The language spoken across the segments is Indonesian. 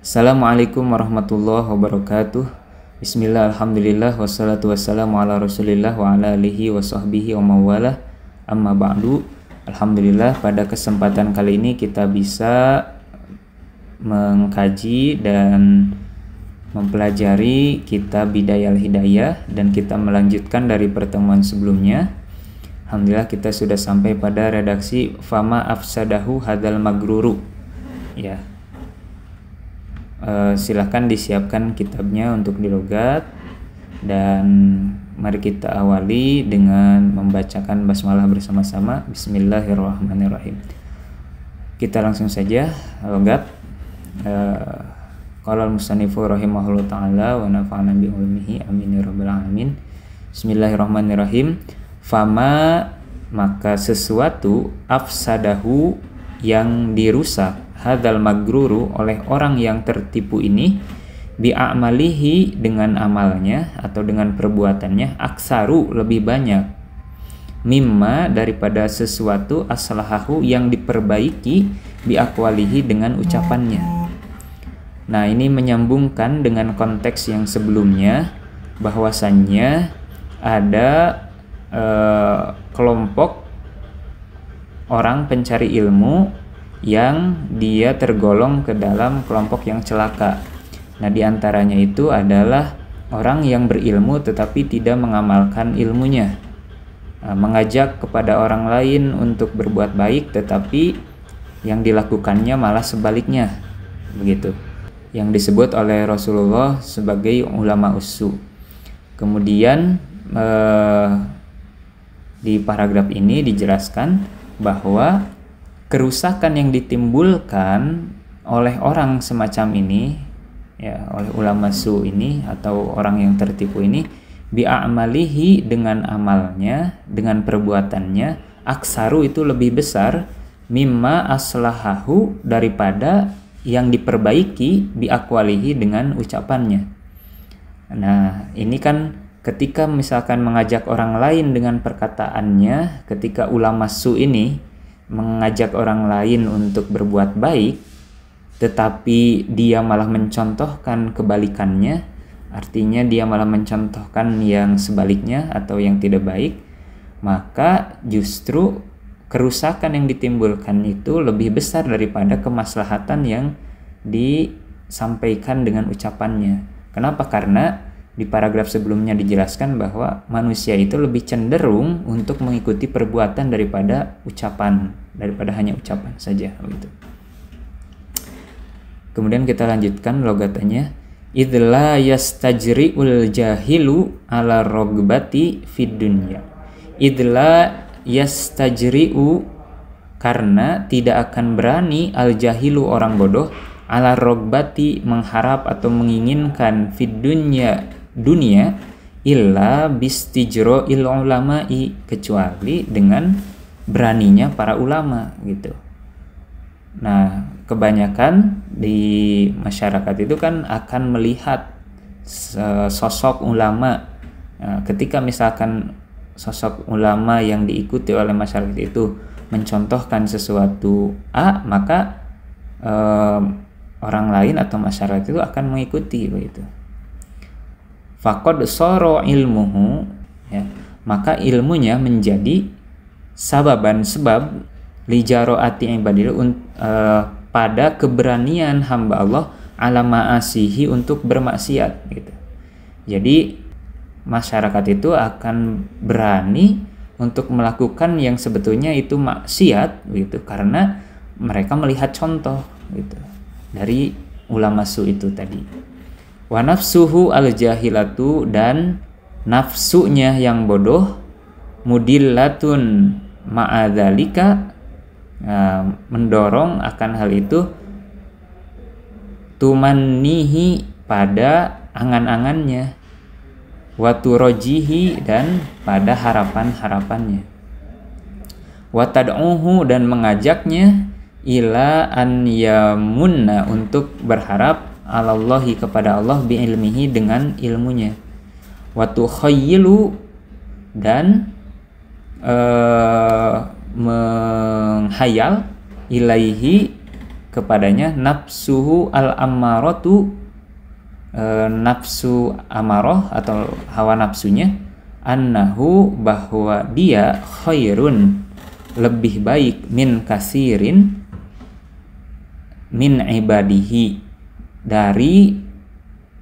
Assalamualaikum warahmatullahi wabarakatuh. Bismillah, alhamdulillah, wassalatu wassalamu ala rasulillah wa ala alihi wa sahbihi wa mawalah. Amma ba'du. Alhamdulillah, pada kesempatan kali ini kita bisa mengkaji dan mempelajari kitab Bidayahul Hidayah, dan kita melanjutkan dari pertemuan sebelumnya. Alhamdulillah kita sudah sampai pada redaksi fama afsadahu hadal magruru. Ya. Silahkan disiapkan kitabnya untuk dilogat, dan mari kita awali dengan membacakan basmalah bersama-sama. Bismillahirrahmanirrahim. Kita langsung saja logat. Qala al-musannifu rahimahullah ta'ala wa nafa'ana bi ilmihi amin ya rabbal alamin. Bismillahirrahmanirrahim. Fama, maka sesuatu, afsadahu, yang dirusak, hadal magruru, oleh orang yang tertipu ini, bi'amalihi, dengan amalnya atau dengan perbuatannya, aksaru, lebih banyak, mimma, daripada sesuatu, aslahahu, yang diperbaiki, bi'akwalihi, dengan ucapannya. Nah, ini menyambungkan dengan konteks yang sebelumnya, bahwasannya ada kelompok orang pencari ilmu yang dia tergolong ke dalam kelompok yang celaka. Nah, diantaranya itu adalah orang yang berilmu tetapi tidak mengamalkan ilmunya, mengajak kepada orang lain untuk berbuat baik tetapi yang dilakukannya malah sebaliknya, begitu, yang disebut oleh Rasulullah sebagai ulama ussu. Kemudian di paragraf ini dijelaskan bahwa kerusakan yang ditimbulkan oleh orang semacam ini, ya, oleh ulama su ini atau orang yang tertipu ini, bi'amalihi, dengan amalnya, dengan perbuatannya, aksaru, itu lebih besar, mimma aslahahu, daripada yang diperbaiki, bi'akwalihi, dengan ucapannya. Nah, ini kan ketika misalkan mengajak orang lain dengan perkataannya, ketika ulama su ini mengajak orang lain untuk berbuat baik tetapi dia malah mencontohkan kebalikannya, artinya dia malah mencontohkan yang sebaliknya atau yang tidak baik, maka justru kerusakan yang ditimbulkan itu lebih besar daripada kemaslahatan yang disampaikan dengan ucapannya. Kenapa? Karena di paragraf sebelumnya dijelaskan bahwa manusia itu lebih cenderung untuk mengikuti perbuatan daripada ucapan, daripada hanya ucapan saja, gitu. Kemudian kita lanjutkan logatannya. Idla yastajri'ul jahilu ala rogbati fid dunya. Idla yastajri'u, karena tidak akan berani, al jahilu, orang bodoh, ala rogbati, mengharap atau menginginkan, fid dunya, dunia, illa bistijro il ulama'i, kecuali dengan beraninya para ulama, gitu. Nah, kebanyakan di masyarakat itu kan akan melihat sosok ulama. Nah, ketika misalkan sosok ulama yang diikuti oleh masyarakat itu mencontohkan sesuatu A, maka orang lain atau masyarakat itu akan mengikuti, begitu. Faqad soro ilmuhu, ya, maka ilmunya menjadi sababan, sebab, lijaroati ibadil, pada keberanian hamba Allah, ala ma'asihi, untuk bermaksiat, gitu. Jadi masyarakat itu akan berani untuk melakukan yang sebetulnya itu maksiat, gitu, karena mereka melihat contoh, gitu, dari ulama su itu tadi. Wa nafsuhu al-jahilatu, dan nafsunya yang bodoh, mudillatun ma'adzalika, mendorong akan hal itu, tumannihi, pada angan-angannya, wa turojihi, dan pada harapan-harapannya, wa tad'uhu, dan mengajaknya, ila an yamunna, untuk berharap, alallahi, kepada Allah, bi'ilmihi, dengan ilmunya, wa tukhayyilu, dan menghayal, ilaihi, kepadanya nafsuhu al-ammaratu, nafsu amarah atau hawa nafsunya, annahu bahwa dia khairun lebih baik min kasirin min ibadihi dari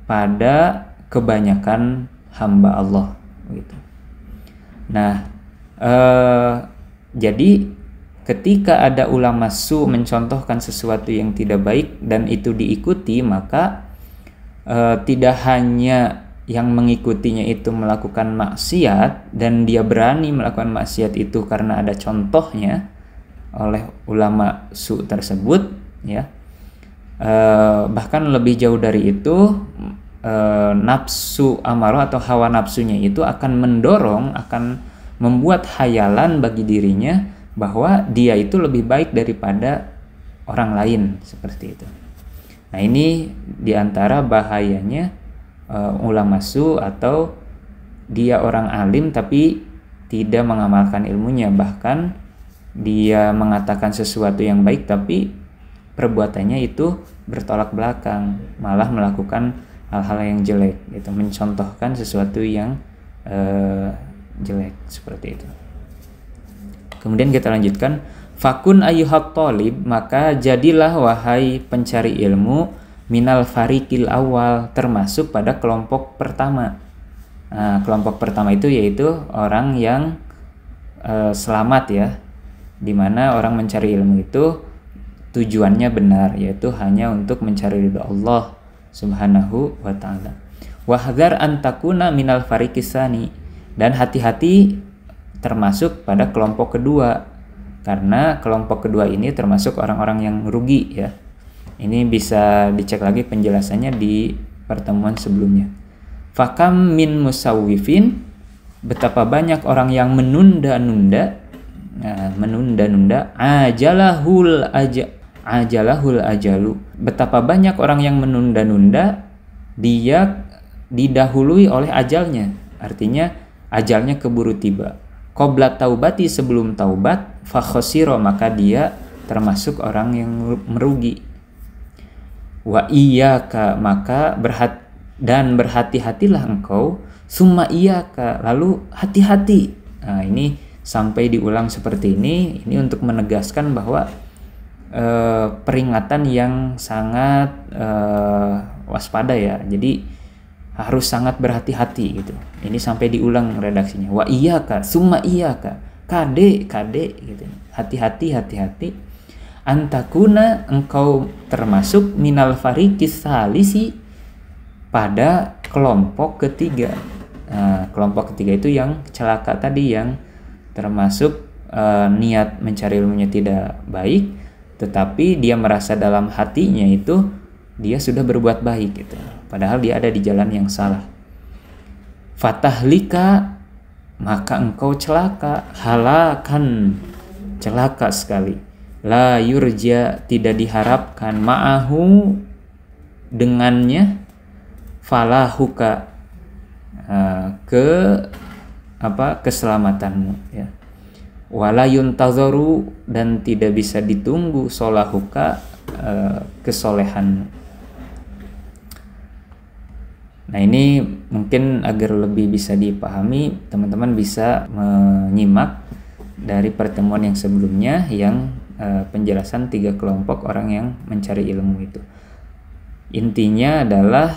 pada kebanyakan hamba Allah gitu. Nah, jadi ketika ada ulama su mencontohkan sesuatu yang tidak baik dan itu diikuti, maka tidak hanya yang mengikutinya itu melakukan maksiat dan dia berani melakukan maksiat itu karena ada contohnya oleh ulama su tersebut, ya. Bahkan lebih jauh dari itu, nafsu amarah atau hawa nafsunya itu akan mendorong, akan membuat hayalan bagi dirinya bahwa dia itu lebih baik daripada orang lain, seperti itu. Nah, ini diantara bahayanya ulama su, atau dia orang alim tapi tidak mengamalkan ilmunya, bahkan dia mengatakan sesuatu yang baik tapi perbuatannya itu bertolak belakang, malah melakukan hal-hal yang jelek, gitu, mencontohkan sesuatu yang jelek, seperti itu. Kemudian kita lanjutkan, fakun ayyuhat thalib, maka jadilah wahai pencari ilmu, minal fariqil awal, termasuk pada kelompok pertama. Nah, kelompok pertama itu yaitu orang yang selamat, ya, dimana orang mencari ilmu itu tujuannya benar, yaitu hanya untuk mencari ridha Allah Subhanahu wa ta'ala. Wahdhar an takuna minal fariqisani, dan hati-hati termasuk pada kelompok kedua, karena kelompok kedua ini termasuk orang-orang yang rugi, ya. Ini bisa dicek lagi penjelasannya di pertemuan sebelumnya. Fakam min musawwifin, betapa banyak orang yang menunda-nunda, ajalahul ajalu, betapa banyak orang yang menunda-nunda, dia didahului oleh ajalnya, artinya ajalnya keburu tiba. Qabla taubati, sebelum taubat, fa khosiro, maka dia termasuk orang yang merugi. Wa iyyaka, maka berhati-hatilah engkau, summa iyyaka, lalu hati-hati. Nah, ini sampai diulang seperti ini untuk menegaskan bahwa peringatan yang sangat waspada, ya. Jadi harus sangat berhati-hati gitu. Ini sampai diulang redaksinya. Wa iyyaka, summa iyyaka, kade gitu. Hati-hati. Antakuna, engkau termasuk minal fariqis salisi, pada kelompok ketiga. Nah, kelompok ketiga itu yang celaka tadi, yang termasuk niat mencari ilmunya tidak baik, tetapi dia merasa dalam hatinya itu dia sudah berbuat baik gitu, padahal dia ada di jalan yang salah. Fatahlika, maka engkau celaka, halakan, celaka sekali. La yurja, tidak diharapkan, ma'ahu, dengannya, falahuka, keselamatanmu, ya. Wala yuntazaru, dan tidak bisa ditunggu, solahuka, kesolehanmu. Nah, ini mungkin agar lebih bisa dipahami, teman-teman bisa menyimak dari pertemuan yang sebelumnya yang penjelasan 3 kelompok orang yang mencari ilmu itu. Intinya adalah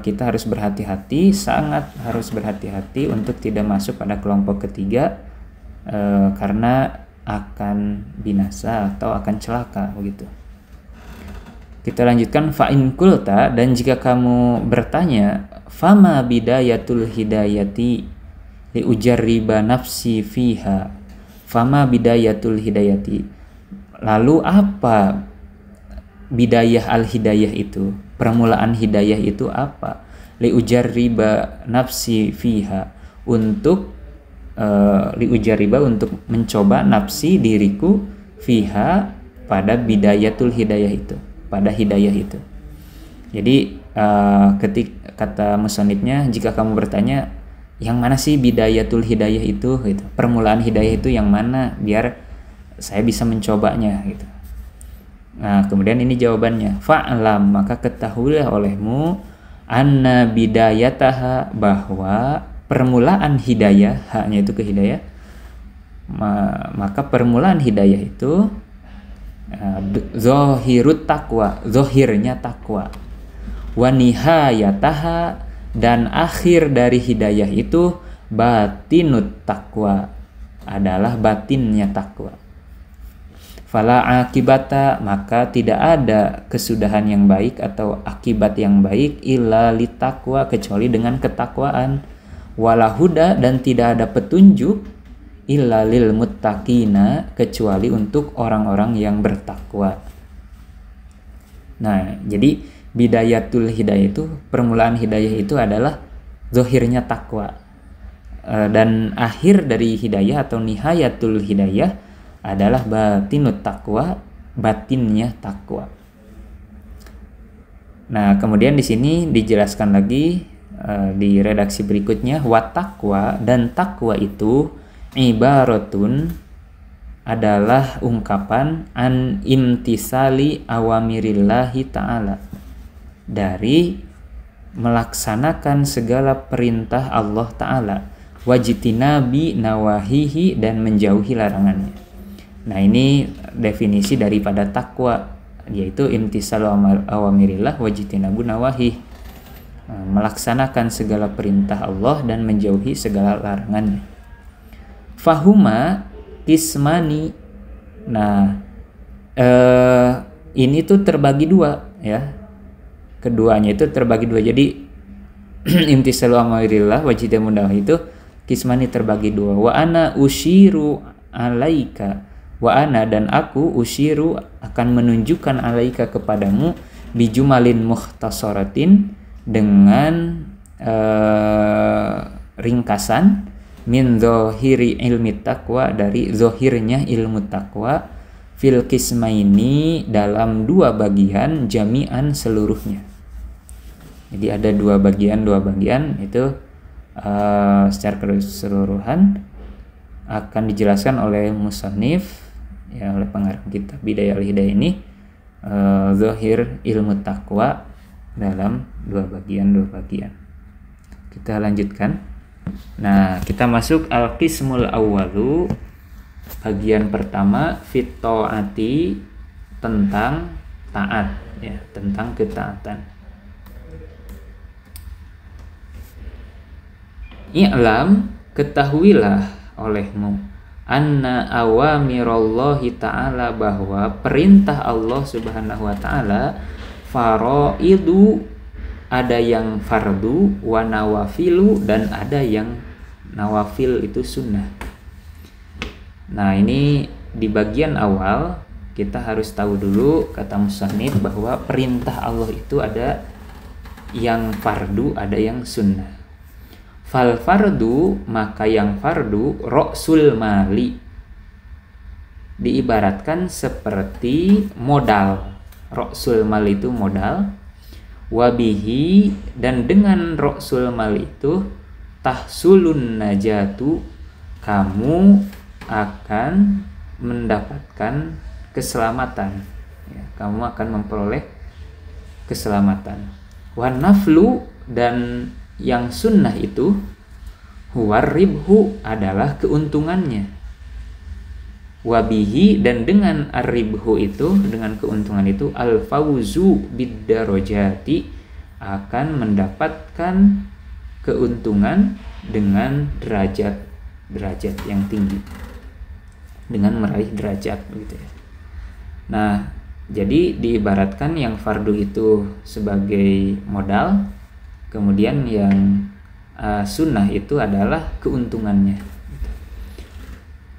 kita harus berhati-hati, sangat harus berhati-hati untuk tidak masuk pada kelompok ketiga, karena akan binasa atau akan celaka, begitu. Kita lanjutkan, fa in qulta, dan jika kamu bertanya, fama bidayatul hidayati li ujarriba nafsi fiha, fama bidayatul hidayati, lalu apa bidayah al-hidayah itu, permulaan hidayah itu apa? Li ujarriba nafsi fiha, untuk liujariba, untuk mencoba nafsi, diriku, fiha, pada bidayatul hidayah itu, pada hidayah itu. Jadi ketika kata musannifnya, jika kamu bertanya yang mana sih bidayatul hidayah itu, gitu, permulaan hidayah itu yang mana, biar saya bisa mencobanya, gitu. Nah, kemudian ini jawabannya. Fa'lam, maka ketahuilah olehmu anna bidayataha, bahwa permulaan hidayah, haknya itu ke hidayah. Maka permulaan hidayah itu zahirut taqwa, zahirnya takwa. Wa nihayataha, dan akhir dari hidayah itu batinut takwa, adalah batinnya takwa. Fala akibata, maka tidak ada kesudahan yang baik atau akibat yang baik illa litakwa, kecuali dengan ketakwaan. Wala huda, dan tidak ada petunjuk illa lil muttaqina, kecuali untuk orang-orang yang bertakwa. Nah, jadi bidayatul hidayah itu, permulaan hidayah itu adalah zahirnya takwa. Dan akhir dari hidayah atau nihayatul hidayah adalah batinut takwa, batinnya takwa. Nah, kemudian di sini dijelaskan lagi di redaksi berikutnya, wa taqwa, dan takwa itu ibaratun, adalah ungkapan an imtisali awamirillahi ta'ala, dari melaksanakan segala perintah Allah Ta'ala, wajtinabi nawahihi, dan menjauhi larangannya. Nah, ini definisi daripada takwa, yaitu imtisalu awamirillah wajtinabu nawahi, melaksanakan segala perintah Allah dan menjauhi segala larangannya. Fahuma kismani. Nah, ini tuh terbagi dua, ya. Keduanya itu terbagi dua. Jadi imtisalu awamirillah wajtinabu nawahi itu kismani, terbagi dua. Wa ana usyiru alaika, wa ana, dan aku usyiru, akan menunjukkan alaika, kepadamu, bijumalin mukhtasaratin, dengan ringkasan, min zahiri ilmi taqwa, dari zahirnya ilmu taqwa, fil kismaini, dalam dua bagian, jami'an, seluruhnya. Jadi ada dua bagian itu secara keseluruhan akan dijelaskan oleh musannif, ya, oleh pengarang kitab Bidayah al-Hidayah ini, zahir ilmu taqwa dalam dua bagian. Kita lanjutkan. Nah, kita masuk al-qismul awwalu, bagian pertama, fit ta'ati, tentang taat, ya, tentang ketaatan. I'lam, ketahuilah olehmu, anna awamirallahi ta'ala, bahwa perintah Allah subhanahu wa ta'ala, faraidu, ada yang fardu, wa nawafilu, dan ada yang nawafil, itu sunnah. Nah, ini di bagian awal kita harus tahu dulu, kata musannif, bahwa perintah Allah itu ada yang fardu, ada yang sunnah. Fal fardu, maka yang fardu, ra'sul mali, diibaratkan seperti modal. Ra'sul mali itu modal. Wabihi, dan dengan ra'sul mali itu, tahsulun najatu, kamu akan mendapatkan keselamatan, ya, kamu akan memperoleh keselamatan. Wan naflu, dan yang sunnah itu, huwar ribhu, adalah keuntungannya. Wabihi, dan dengan ar-ribhu itu, dengan keuntungan itu, al-fawzu bid-darajati, akan mendapatkan keuntungan dengan derajat yang tinggi, dengan meraih derajat, begitu ya. Nah, jadi diibaratkan yang fardu itu sebagai modal, kemudian yang sunnah itu adalah keuntungannya.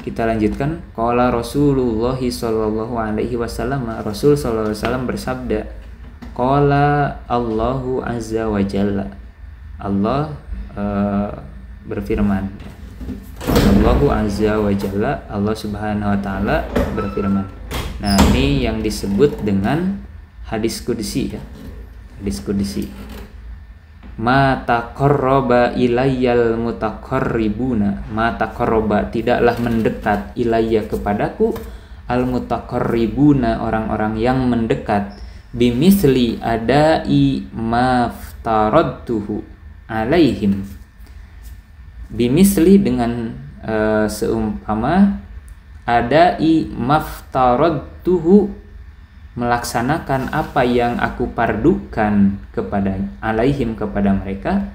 Kita lanjutkan. Qala Rasulullah sallallahu alaihi wasallam, Rasul sallallahu alaihi wasallam bersabda, qala Allahu azza wa jalla, Allah berfirman. Allahu azza wa jalla, Allah subhanahu wa ta'ala berfirman. Nah, ini yang disebut dengan hadis qudsi, ya. Hadis qudsi. Ma taqarraba ilayyal mutaqarribuna, ma taqarraba, tidaklah mendekat, ilayya, kepadaku, al-mutaqarribuna, orang-orang yang mendekat, bimisli adai maftaradtuhu alaihim, bimisli dengan seumpama adai maftaradtuhu, melaksanakan apa yang aku pardukan kepada alaihim, kepada mereka,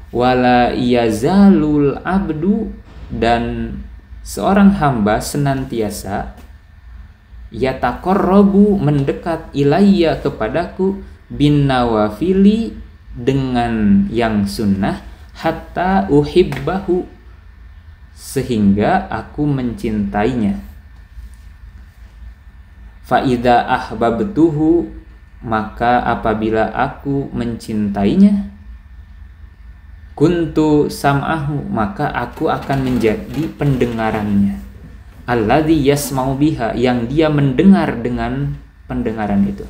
wala yazalul abdu, dan seorang hamba senantiasa yataqarrabu, mendekat, ilayya, kepadaku, bin nawafili, dengan yang sunnah, hatta uhibbahu, sehingga aku mencintainya. Fa idza ahbabtuhu, maka apabila aku mencintainya, kuntu sam'ahu, maka aku akan menjadi pendengarannya, alladzi yasma'u biha, yang dia mendengar dengan pendengaran itu,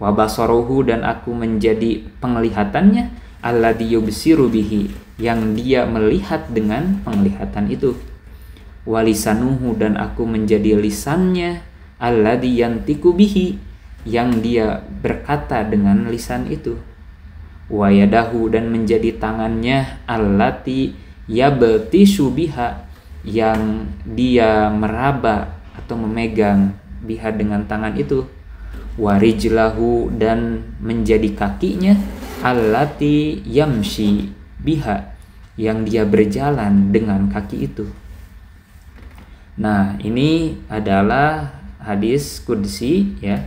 wa basaruhu, dan aku menjadi penglihatannya, alladzi yubsiru bihi, yang dia melihat dengan penglihatan itu, wa lisanuhu, dan aku menjadi lisannya, alladzi yantiqu bihi, yang dia berkata dengan lisan itu, wa yadahu, dan menjadi tangannya, allati yabtishu biha, yang dia meraba atau memegang biha, dengan tangan itu, wa rijlahu, dan menjadi kakinya, allati yamshi biha, yang dia berjalan dengan kaki itu. Nah, ini adalah hadis qudsi, ya.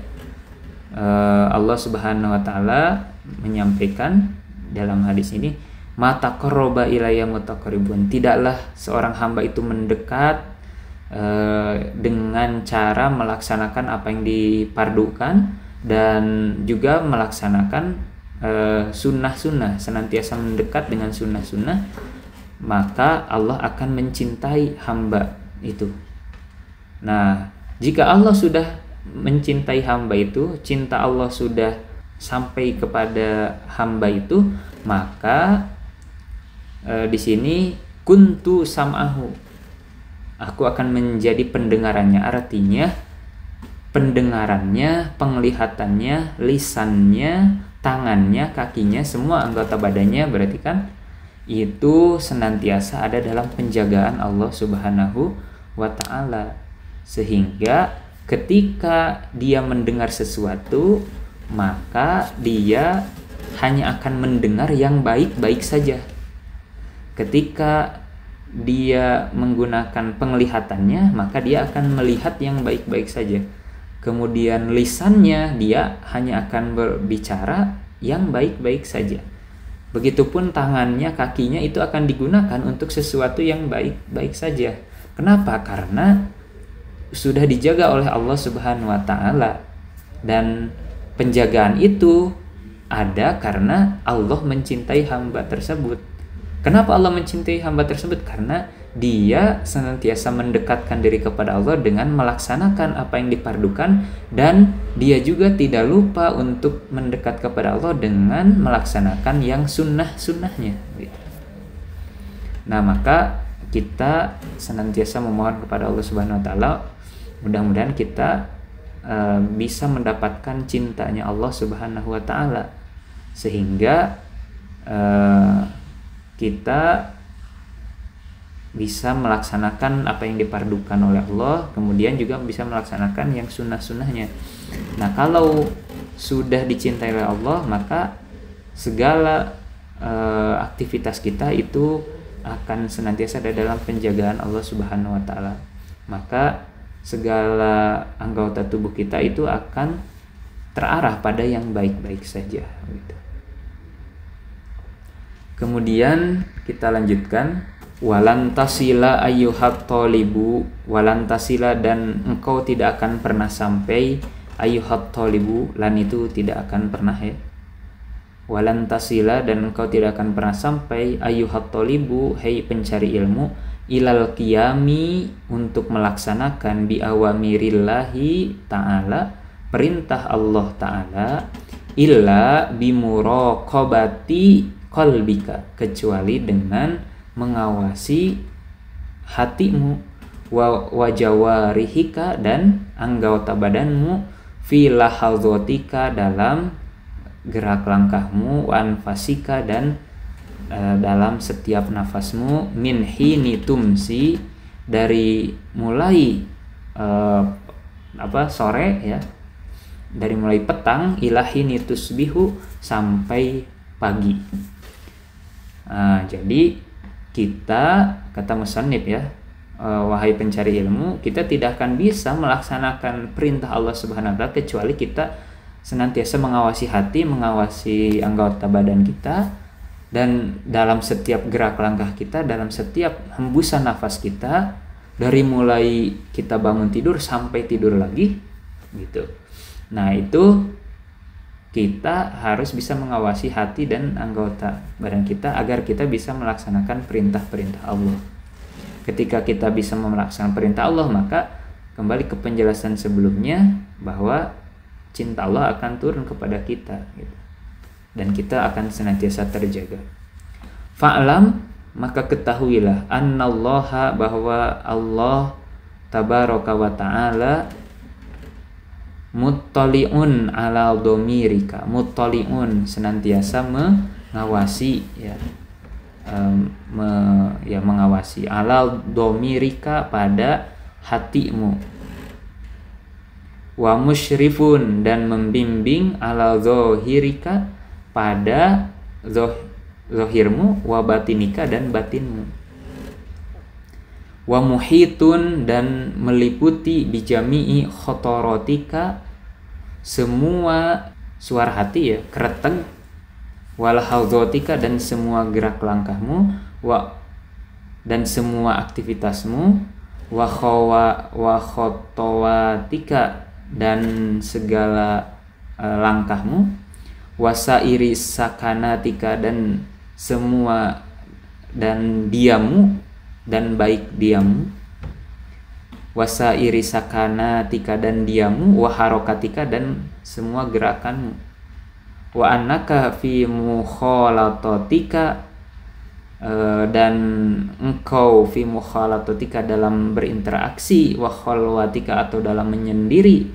Allah Subhanahu wa taala menyampaikan dalam hadis ini, mata taqarraba ilayya mutaqarribun, tidaklah seorang hamba itu mendekat dengan cara melaksanakan apa yang dipardukan dan juga melaksanakan sunnah-sunnah, senantiasa mendekat dengan sunnah-sunnah, maka Allah akan mencintai hamba itu. Nah, jika Allah sudah mencintai hamba itu, cinta Allah sudah sampai kepada hamba itu, maka di sini kuntu sam'ahu, aku akan menjadi pendengarannya, artinya pendengarannya, penglihatannya, lisannya, tangannya, kakinya, semua anggota badannya, berarti kan itu senantiasa ada dalam penjagaan Allah Subhanahu wa ta'ala, sehingga ketika dia mendengar sesuatu, maka dia hanya akan mendengar yang baik-baik saja. Ketika dia menggunakan penglihatannya, maka dia akan melihat yang baik-baik saja. Kemudian lisannya, dia hanya akan berbicara yang baik-baik saja. Begitupun tangannya, kakinya, itu akan digunakan untuk sesuatu yang baik-baik saja. Kenapa? Karena sudah dijaga oleh Allah Subhanahu wa ta'ala, dan penjagaan itu ada karena Allah mencintai hamba tersebut. Kenapa Allah mencintai hamba tersebut? Karena dia senantiasa mendekatkan diri kepada Allah dengan melaksanakan apa yang dipardukan, dan dia juga tidak lupa untuk mendekat kepada Allah dengan melaksanakan yang sunnah-sunnahnya. Nah, maka kita senantiasa memohon kepada Allah Subhanahu wa ta'ala, mudah-mudahan kita bisa mendapatkan cintanya Allah Subhanahu wa ta'ala, sehingga kita bisa melaksanakan apa yang dipardukan oleh Allah, kemudian juga bisa melaksanakan yang sunnah-sunnahnya. Nah, kalau sudah dicintai oleh Allah, maka segala aktivitas kita itu akan senantiasa ada dalam penjagaan Allah Subhanahu wa ta'ala. Maka segala anggota tubuh kita itu akan terarah pada yang baik-baik saja, gitu. Kemudian kita lanjutkan, walantasila ayyuhat talibu, walantasila, dan engkau tidak akan pernah sampai, ayyuhat talibu, lan itu tidak akan pernah, ya. Walantasila, dan engkau tidak akan pernah sampai, ayyuhat talibu, hei pencari ilmu, ilal qiyami, untuk melaksanakan bi awamirillahi ta'ala, perintah Allah ta'ala, illa bimuraqabati qalbika, kecuali dengan mengawasi hatimu, wa jawarihika dan anggota badanmu, fi lahadzatika dalam gerak langkahmu, wa anfasika dan dalam setiap nafasmu, min hini tumsi dari mulai sore ya, dari mulai petang, ila hini tusbihu sampai pagi. Jadi kita, kata musannif ya, wahai pencari ilmu, kita tidak akan bisa melaksanakan perintah Allah Subhanahu wa taala kecuali kita senantiasa mengawasi hati, mengawasi anggota badan kita, dan dalam setiap gerak langkah kita, dalam setiap hembusan nafas kita, dari mulai kita bangun tidur sampai tidur lagi gitu. Nah, itu kita harus bisa mengawasi hati dan anggota badan kita agar kita bisa melaksanakan perintah-perintah Allah. Ketika kita bisa melaksanakan perintah Allah, maka kembali ke penjelasan sebelumnya bahwa cinta Allah akan turun kepada kita gitu. Dan kita akan senantiasa terjaga. Fa'lam, maka ketahuilah, annallaha, bahwa Allah tabaraka wa ta'ala muttali'un ala domirika. Muttali'un, senantiasa mengawasi ya, mengawasi ala domirika, pada hatimu, wa musyrifun, dan membimbing ala zohirika, pada zohirmu, wa batinika, dan batinmu, wa muhitun, dan meliputi bijami'i khotorotika, semua suara hati ya, kereteng, wal hawdzotika, dan semua gerak langkahmu, dan semua aktivitasmu, wa khotowatika, dan segala langkahmu, wasairi sakanatika, dan semua, dan diammu, dan baik diammu, wasairi sakanatika, dan diammu, waharokatika, dan semua gerakanmu, wa annaka fi mukhalatatika, dan engkau fi mukhalatatika, dalam berinteraksi, wa khalwatika, atau dalam menyendiri,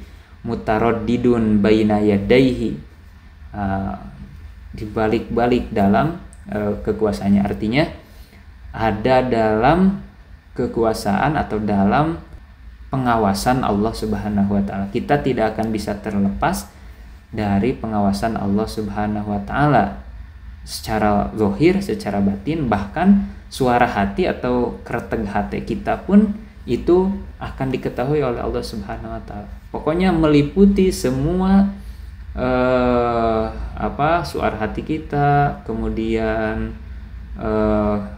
mutaraddidun baina yadaihi, dibalik-balik dalam kekuasaannya. Artinya ada dalam kekuasaan atau dalam pengawasan Allah Subhanahu wa taala. Kita tidak akan bisa terlepas dari pengawasan Allah Subhanahu wa taala secara zahir, secara batin, bahkan suara hati atau kereteng hati kita pun itu akan diketahui oleh Allah Subhanahu wa taala. Pokoknya meliputi semua suara hati kita, kemudian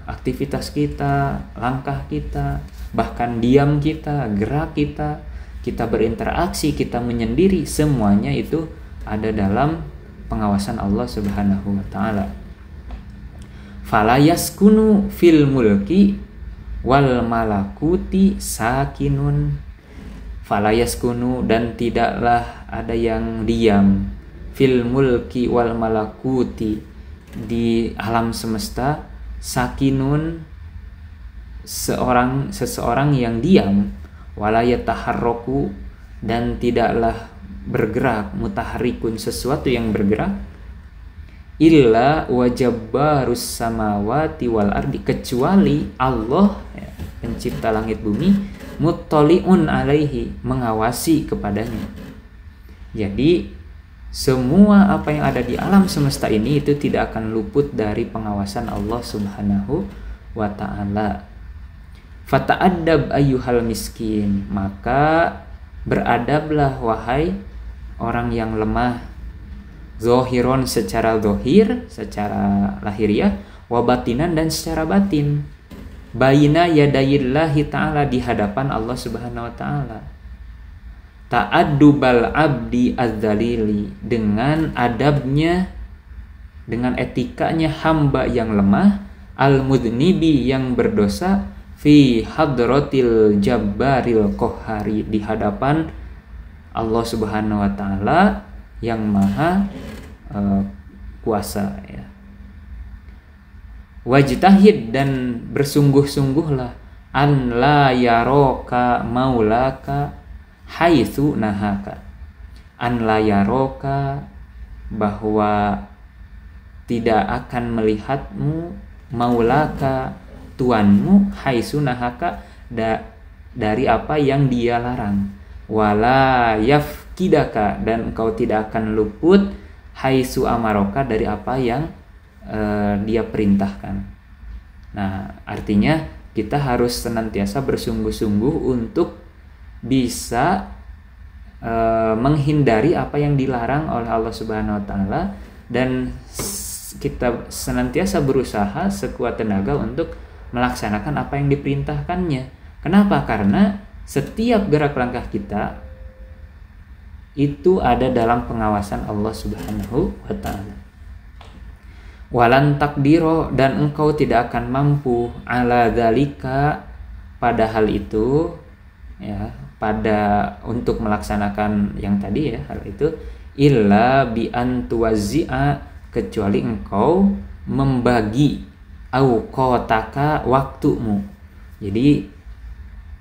aktivitas kita, langkah kita, bahkan diam kita, gerak kita, kita berinteraksi, kita menyendiri, semuanya itu ada dalam pengawasan Allah Subhanahu wa taala. Fala yaskunu fil mulki wal malakuti sakinun. Fala yaskunu, dan tidaklah ada yang diam, fil mulki wal malakuti, di alam semesta, sakinun, seseorang yang diam, wala yataharraku, dan tidaklah bergerak, mutaharrikun, sesuatu yang bergerak, illa wajabbarus samawati wal ardi, kecuali Allah ya, pencipta langit bumi, muttali'un alaihi, mengawasi kepadanya. Jadi semua apa yang ada di alam semesta ini itu tidak akan luput dari pengawasan Allah Subhanahu wa ta'ala. Fata'addab ayyuhal miskin, maka beradablah wahai orang yang lemah, zohiron, secara zohir, secara lahiriah, wabatinan, dan secara batin, baina yadayillahi ta'ala, di hadapan Allah Subhanahu wa ta'ala. Ta'addubal abdi az-zalili, dengan adabnya, dengan etikanya hamba yang lemah, al-mudnibi, yang berdosa, fi hadratil jabbaril qahhari, di hadapan Allah Subhanahu wa ta'ala yang maha kuasa ya. Wajtahid, dan bersungguh-sungguhlah, an la yaroka maulaka haitsu nahaka. An la yaroka, bahwa tidak akan melihatmu, maulaka, tuanmu, haitsu nahaka, dari apa yang dia larang, wala yafkidaka, dan engkau tidak akan luput, haitsu amaroka, dari apa yang dia perintahkan. Nah, artinya kita harus senantiasa bersungguh-sungguh untuk bisa menghindari apa yang dilarang oleh Allah Subhanahu wa taala, dan kita senantiasa berusaha sekuat tenaga untuk melaksanakan apa yang diperintahkannya. Kenapa? Karena setiap gerak langkah kita itu ada dalam pengawasan Allah Subhanahu wa taala. Walan takdiro, dan engkau tidak akan mampu, ala dzalika, pada hal itu, ya, pada untuk melaksanakan yang tadi, ya, hal itu, illa bi an tuwazzi'a, kecuali engkau membagi auqataka, waktumu. Jadi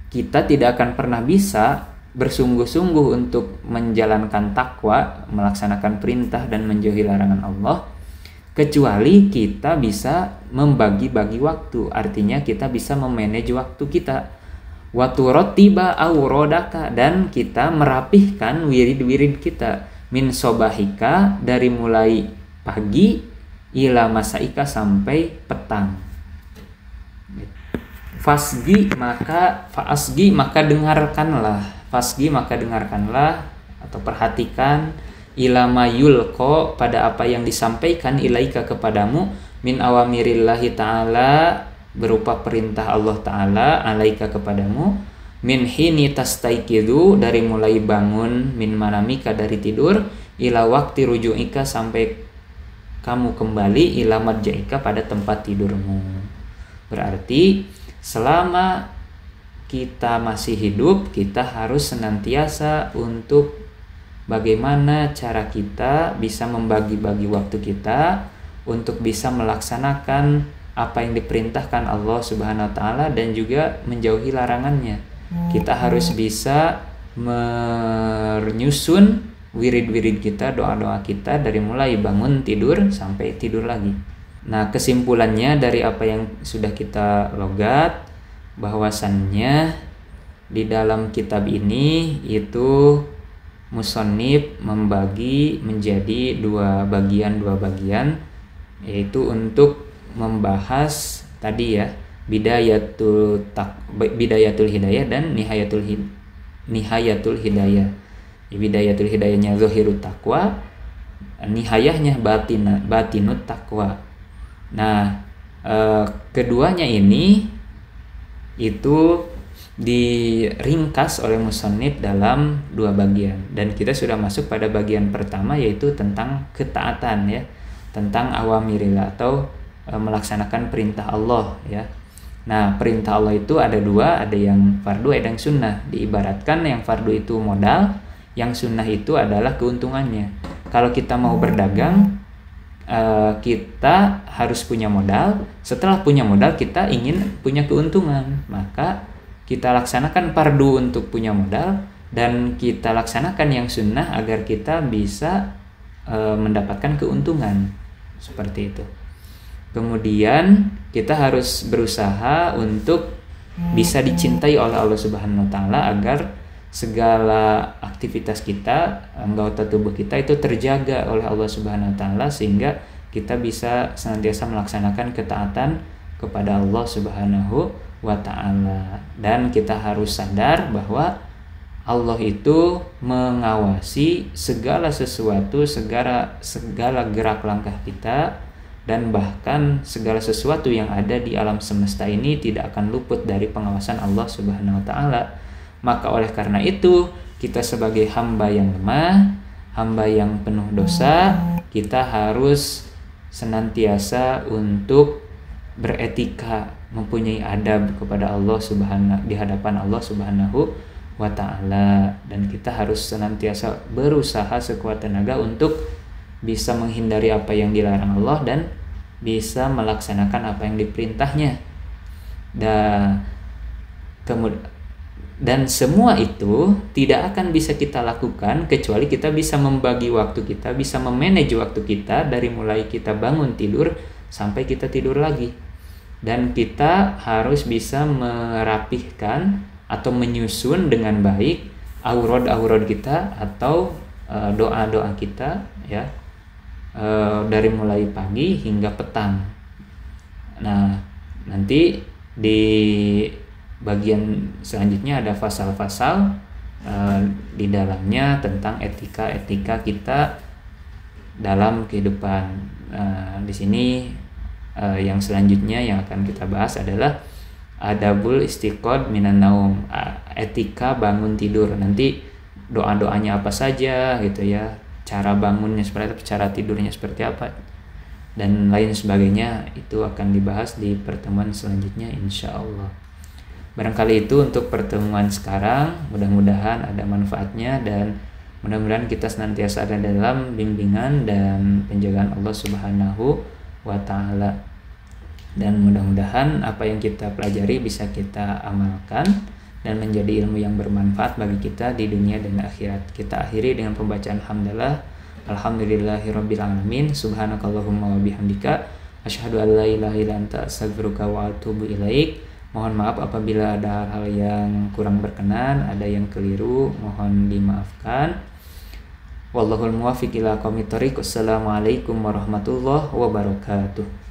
kita tidak akan pernah bisa bersungguh-sungguh untuk menjalankan takwa, melaksanakan perintah dan menjauhi larangan Allah, kecuali kita bisa membagi-bagi waktu. Artinya kita bisa memanage waktu kita. Waturotiba aurodaka, dan kita merapihkan wirid-wirid kita. Min sobahika, dari mulai pagi, ila masaika, sampai petang. Fasgi, maka dengarkanlah. Fasgi, maka dengarkanlah atau perhatikan, ilama yulko, pada apa yang disampaikan, ilaika, kepadamu, min awamirillahi ta'ala, berupa perintah Allah ta'ala, alaika, kepadamu, min hini tastaikidu, dari mulai bangun, min manamika, dari tidur, ila wakti ruju'ika, sampai kamu kembali, ila marja'ika, pada tempat tidurmu. Berarti selama kita masih hidup, kita harus senantiasa untuk bagaimana cara kita bisa membagi-bagi waktu kita untuk bisa melaksanakan apa yang diperintahkan Allah Subhanahu wa taala dan juga menjauhi larangannya. Kita harus bisa menyusun wirid-wirid kita, doa-doa kita dari mulai bangun tidur sampai tidur lagi. Nah, kesimpulannya dari apa yang sudah kita logat, bahwasannya di dalam kitab ini itu musannif membagi menjadi dua bagian, yaitu untuk membahas tadi, ya, bidayatul hidayah dan nihayatul hidayah. Bidayatul hidayahnya zahirut taqwa, nihayahnya batinut taqwa. Nah, keduanya ini itu diringkas oleh musannif dalam dua bagian, dan kita sudah masuk pada bagian pertama, yaitu tentang ketaatan, ya, tentang awamirillah atau melaksanakan perintah Allah, ya. Nah, perintah Allah itu ada dua, ada yang fardu, ada yang sunnah. Diibaratkan yang fardu itu modal, yang sunnah itu adalah keuntungannya. Kalau kita mau berdagang, kita harus punya modal. Setelah punya modal, kita ingin punya keuntungan, maka kita laksanakan fardu untuk punya modal, dan kita laksanakan yang sunnah agar kita bisa mendapatkan keuntungan. Seperti itu. Kemudian kita harus berusaha untuk bisa dicintai oleh Allah Subhanahu wa taala, agar segala aktivitas kita, anggota tubuh kita itu terjaga oleh Allah Subhanahu wa taala, sehingga kita bisa senantiasa melaksanakan ketaatan kepada Allah Subhanahu wa ta'ala. Dan kita harus sadar bahwa Allah itu mengawasi segala sesuatu, segala gerak langkah kita, dan bahkan segala sesuatu yang ada di alam semesta ini tidak akan luput dari pengawasan Allah Subhanahu wa ta'ala. Maka oleh karena itu, kita sebagai hamba yang lemah, hamba yang penuh dosa, kita harus senantiasa untuk beretika, mempunyai adab kepada Allah di hadapan Allah Subhanahu wa ta'ala, dan kita harus senantiasa berusaha sekuat tenaga untuk bisa menghindari apa yang dilarang Allah dan bisa melaksanakan apa yang diperintahnya. Dan Dan semua itu tidak akan bisa kita lakukan kecuali kita bisa membagi waktu kita, bisa memanage waktu kita dari mulai kita bangun tidur sampai kita tidur lagi. Dan kita harus bisa merapihkan atau menyusun dengan baik aurad-aurad kita atau doa-doa kita ya, dari mulai pagi hingga petang. Nah, nanti di bagian selanjutnya ada fasal-fasal di dalamnya tentang etika-etika kita dalam kehidupan. Di sini yang selanjutnya yang akan kita bahas adalah adabul istiqod minan naum, etika bangun tidur. Nanti doa-doanya apa saja gitu ya, cara bangunnya seperti apa, cara tidurnya seperti apa, dan lain sebagainya, itu akan dibahas di pertemuan selanjutnya insya Allah. Barangkali itu untuk pertemuan sekarang, mudah-mudahan ada manfaatnya dan mudah-mudahan kita senantiasa ada dalam bimbingan dan penjagaan Allah Subhanahu wa Ta'ala. Dan mudah-mudahan apa yang kita pelajari bisa kita amalkan dan menjadi ilmu yang bermanfaat bagi kita di dunia dan akhirat. Kita akhiri dengan pembacaan hamdalah. Alhamdulillahirabbil alamin. Subhanakallahumma wa bihamdika asyhadu an la ilaha illa anta astaghfiruka wa atubu ilaik. Mohon maaf apabila ada hal yang kurang berkenan, ada yang keliru, mohon dimaafkan. Wallahul muwaffiq ila aqwamit thoriq. Wassalamualaikum warahmatullahi wabarakatuh.